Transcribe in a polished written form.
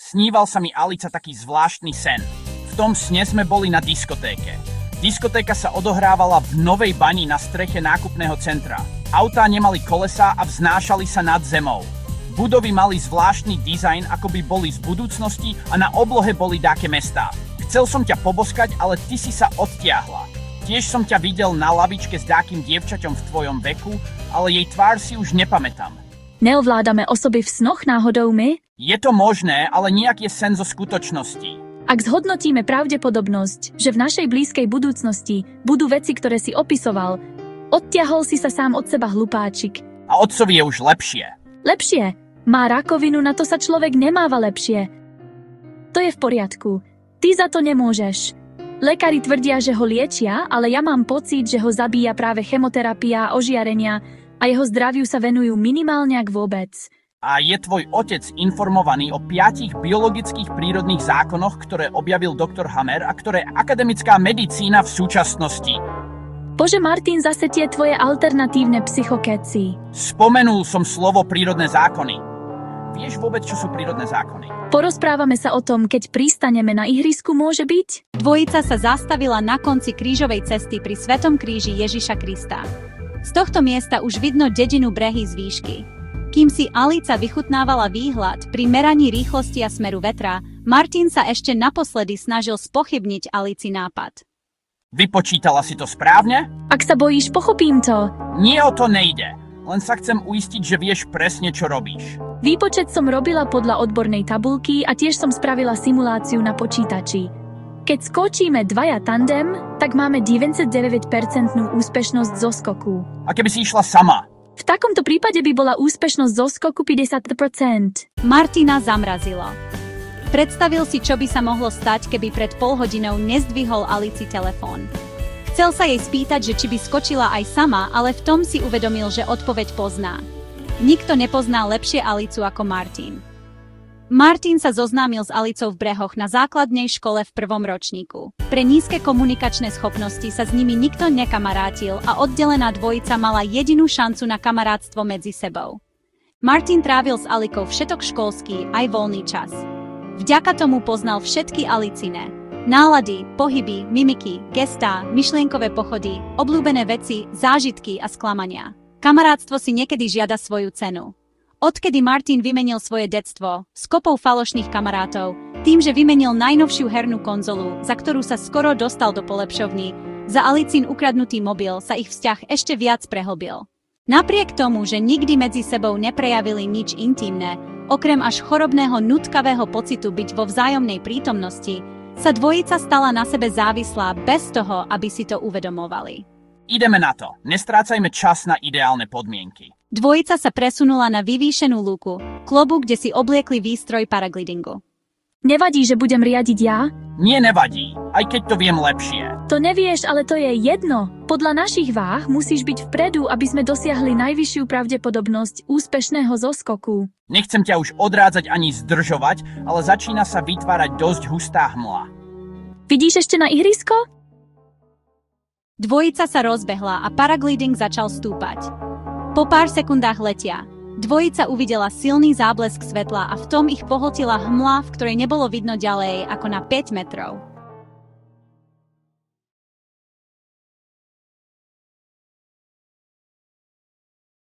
Sníval sa mi, Alica, taký zvláštny sen. V tom sne sme boli na diskotéke. Diskotéka sa odohrávala v Novej Bani na streche nákupného centra. Autá nemali kolesá a vznášali sa nad zemou. Budovy mali zvláštny dizajn, ako by boli z budúcnosti, a na oblohe boli dáke mestá. Chcel som ťa poboskať, ale ty si sa odtiahla. Tiež som ťa videl na lavičke s dákym dievčaťom v tvojom veku, ale jej tvár si už nepamätám. Neovládame osoby v snoch náhodou my? Je to možné, ale nejak je sen zo skutočnosti. Ak zhodnotíme pravdepodobnosť, že v našej blízkej budúcnosti budú veci, ktoré si opisoval, odtiahol si sa sám od seba, hlupáčik. A otcovi je už lepšie. Lepšie? Má rakovinu, na to sa človek nemáva lepšie. To je v poriadku. Ty za to nemôžeš. Lekári tvrdia, že ho liečia, ale ja mám pocit, že ho zabíja práve chemoterapia, ožiarenia a jeho zdraviu sa venujú minimálne ak vôbec. A je tvoj otec informovaný o 5 biologických prírodných zákonoch, ktoré objavil doktor Hammer a ktoré akademická medicína v súčasnosti? Bože, Martin, zase tie tvoje alternatívne psychokeci. Spomenul som slovo prírodné zákony. Vieš vôbec, čo sú prírodné zákony? Porozprávame sa o tom, keď pristaneme na ihrisku, môže byť? Dvojica sa zastavila na konci krížovej cesty pri Svetom kríži Ježiša Krista. Z tohto miesta už vidno dedinu Brehy z výšky. Kým si Alica vychutnávala výhľad pri meraní rýchlosti a smeru vetra, Martin sa ešte naposledy snažil spochybniť Alici nápad. Vypočítala si to správne? Ak sa bojíš, pochopím to. Nie, o to nejde. Len sa chcem uistiť, že vieš presne, čo robíš. Výpočet som robila podľa odbornej tabulky a tiež som spravila simuláciu na počítači. Keď skočíme dvaja tandem, tak máme 99% úspešnosť zo skoku. A keby si išla sama? V takomto prípade by bola úspešnosť zo skoku 50%. Martina zamrazilo. Predstavil si, čo by sa mohlo stať, keby pred pol hodinou nezdvihol Alici telefón. Chcel sa jej spýtať, že či by skočila aj sama, ale v tom si uvedomil, že odpoveď pozná. Nikto nepozná lepšie Alicu ako Martin. Martin sa zoznámil s Alicou v Brehoch na základnej škole v 1. ročníku. Pre nízke komunikačné schopnosti sa s nimi nikto nekamarátil a oddelená dvojica mala jedinú šancu na kamarátstvo medzi sebou. Martin trávil s Alicou všetok školský aj voľný čas. Vďaka tomu poznal všetky Alicine nálady, pohyby, mimiky, gestá, myšlienkové pochody, obľúbené veci, zážitky a sklamania. Kamarátstvo si niekedy žiada svoju cenu. Odkedy Martin vymenil svoje detstvo s kopou falošných kamarátov, tým, že vymenil najnovšiu hernú konzolu, za ktorú sa skoro dostal do polepšovny, za Alicín ukradnutý mobil sa ich vzťah ešte viac prehlbil. Napriek tomu, že nikdy medzi sebou neprejavili nič intímne, okrem až chorobného nutkavého pocitu byť vo vzájomnej prítomnosti, sa dvojica stala na sebe závislá bez toho, aby si to uvedomovali. Ideme na to. Nestrácajme čas na ideálne podmienky. Dvojica sa presunula na vyvýšenú lúku, klobu, kde si obliekli výstroj paraglidingu. Nevadí, že budem riadiť ja? Nie, nevadí, aj keď to viem lepšie. To nevieš, ale to je jedno. Podľa našich váh musíš byť vpredu, aby sme dosiahli najvyššiu pravdepodobnosť úspešného zoskoku. Nechcem ťa už odrádzať ani zdržovať, ale začína sa vytvárať dosť hustá hmla. Vidíš ešte na ihrisko? Dvojica sa rozbehla a paragliding začal stúpať. Po pár sekundách letia. Dvojica uvidela silný záblesk svetla a v tom ich pohltila hmla, v ktorej nebolo vidno ďalej ako na 5 metrov.